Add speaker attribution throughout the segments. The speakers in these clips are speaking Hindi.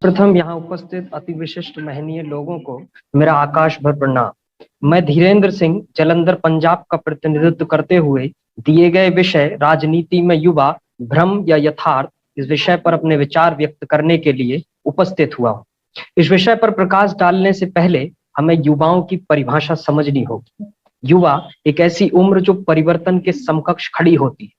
Speaker 1: प्रथम यहाँ उपस्थित अति विशिष्ट महनीय लोगों को मेरा आकाश भर प्रणाम। मैं धीरेन्द्र सिंह जलंधर पंजाब का प्रतिनिधित्व करते हुए दिए गए विषय राजनीति में युवा भ्रम या यथार्थ इस विषय पर अपने विचार व्यक्त करने के लिए उपस्थित हुआ हूँ। इस विषय पर प्रकाश डालने से पहले हमें युवाओं की परिभाषा समझनी होगी। युवा एक ऐसी उम्र जो परिवर्तन के समकक्ष खड़ी होती है।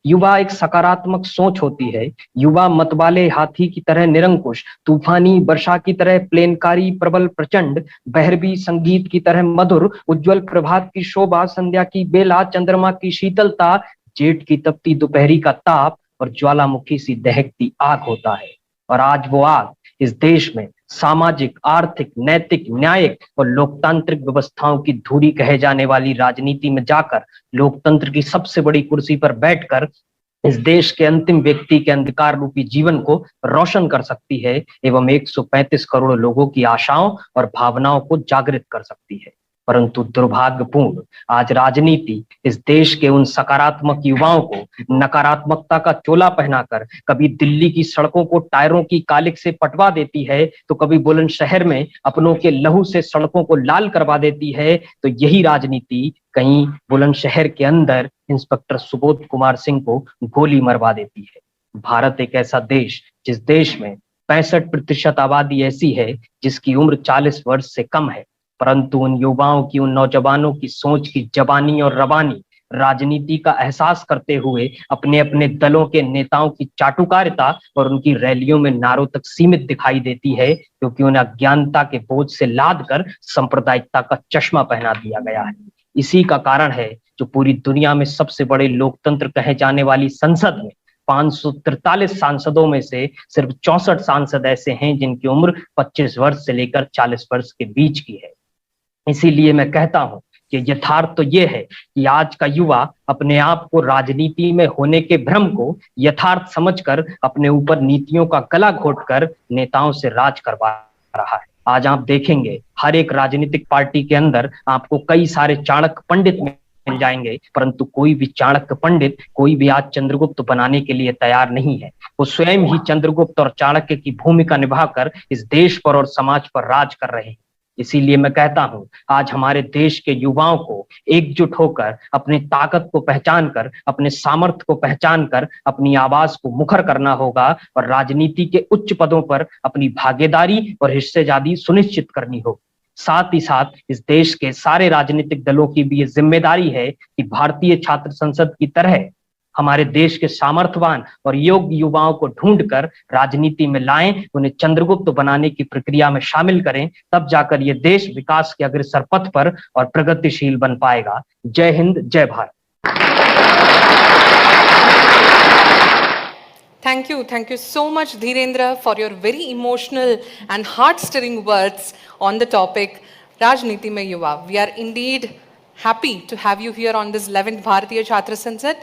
Speaker 1: युवा एक सकारात्मक सोच होती है। युवा मतवाले हाथी की तरह निरंकुश, तूफानी वर्षा की तरह प्लेनकारी, प्रबल प्रचंड, बहरबी संगीत की तरह मधुर, उज्जवल प्रभात की शोभा, संध्या की बेला, चंद्रमा की शीतलता, जेठ की तपती दोपहरी का ताप और ज्वालामुखी सी दहकती आग होता है। और आज वो आग इस देश में सामाजिक, आर्थिक, नैतिक, न्यायिक और लोकतांत्रिक व्यवस्थाओं की धूरी कहे जाने वाली राजनीति में जाकर लोकतंत्र की सबसे बड़ी कुर्सी पर बैठकर इस देश के अंतिम व्यक्ति के अंधकार रूपी जीवन को रोशन कर सकती है एवं 135 करोड़ लोगों की आशाओं और भावनाओं को जागृत कर सकती है। परंतु दुर्भाग्यपूर्ण आज राजनीति इस देश के उन सकारात्मक युवाओं को नकारात्मकता का चोला पहनाकर कभी दिल्ली की सड़कों को टायरों की कालिक से पटवा देती है, तो कभी बुलंदशहर में अपनों के लहू से सड़कों को लाल करवा देती है। तो यही राजनीति कहीं बुलंदशहर के अंदर इंस्पेक्टर सुबोध कुमार सिंह को गोली मरवा देती है। भारत एक ऐसा देश जिस देश में 65% आबादी ऐसी है जिसकी उम्र 40 वर्ष से कम है, परंतु उन युवाओं की, उन नौजवानों की सोच की जबानी और रवानी राजनीति का एहसास करते हुए अपने अपने दलों के नेताओं की चाटुकारिता और उनकी रैलियों में नारों तक सीमित दिखाई देती है, क्योंकि उन्हें अज्ञानता के बोझ से लाद कर सांप्रदायिकता का चश्मा पहना दिया गया है। इसी का कारण है जो पूरी दुनिया में सबसे बड़े लोकतंत्र कहे जाने वाली संसद में 543 सांसदों में से सिर्फ 64 सांसद ऐसे हैं जिनकी उम्र 25 वर्ष से लेकर 40 वर्ष के बीच की है। इसीलिए मैं कहता हूं कि यथार्थ तो ये है कि आज का युवा अपने आप को राजनीति में होने के भ्रम को यथार्थ समझकर अपने ऊपर नीतियों का गला घोटकर नेताओं से राज करवा रहा है। आज आप देखेंगे हर एक राजनीतिक पार्टी के अंदर आपको कई सारे चाणक्य पंडित मिल जाएंगे, परंतु कोई भी चाणक्य पंडित, कोई भी आज चंद्रगुप्त बनाने के लिए तैयार नहीं है। वो स्वयं ही चंद्रगुप्त और चाणक्य की भूमिका निभाकर इस देश पर और समाज पर राज कर रहे हैं। इसीलिए मैं कहता हूं आज हमारे देश के युवाओं को एकजुट होकर अपनी ताकत को पहचान कर, अपने सामर्थ्य को पहचान कर अपनी आवाज को मुखर करना होगा और राजनीति के उच्च पदों पर अपनी भागीदारी और हिस्सेदारी सुनिश्चित करनी होगी। साथ ही साथ इस देश के सारे राजनीतिक दलों की भी ये जिम्मेदारी है कि भारतीय छात्र संसद की तरह हमारे देश के सामर्थ्यवान और योग्य युवाओं को ढूंढकर राजनीति में लाएं, उन्हें चंद्रगुप्त बनाने की प्रक्रिया में शामिल करें, तब जाकर ये देश विकास के अग्रसर पथ पर और प्रगतिशील बन पाएगा। जय हिंद, जय Bharat.
Speaker 2: Thank you so much, Dhirendra, for your very emotional and heart-stirring words on the topic Rajniti Mein Yuva. We are indeed happy to have you here on this 11th Bharatiya Chhatra Sansad.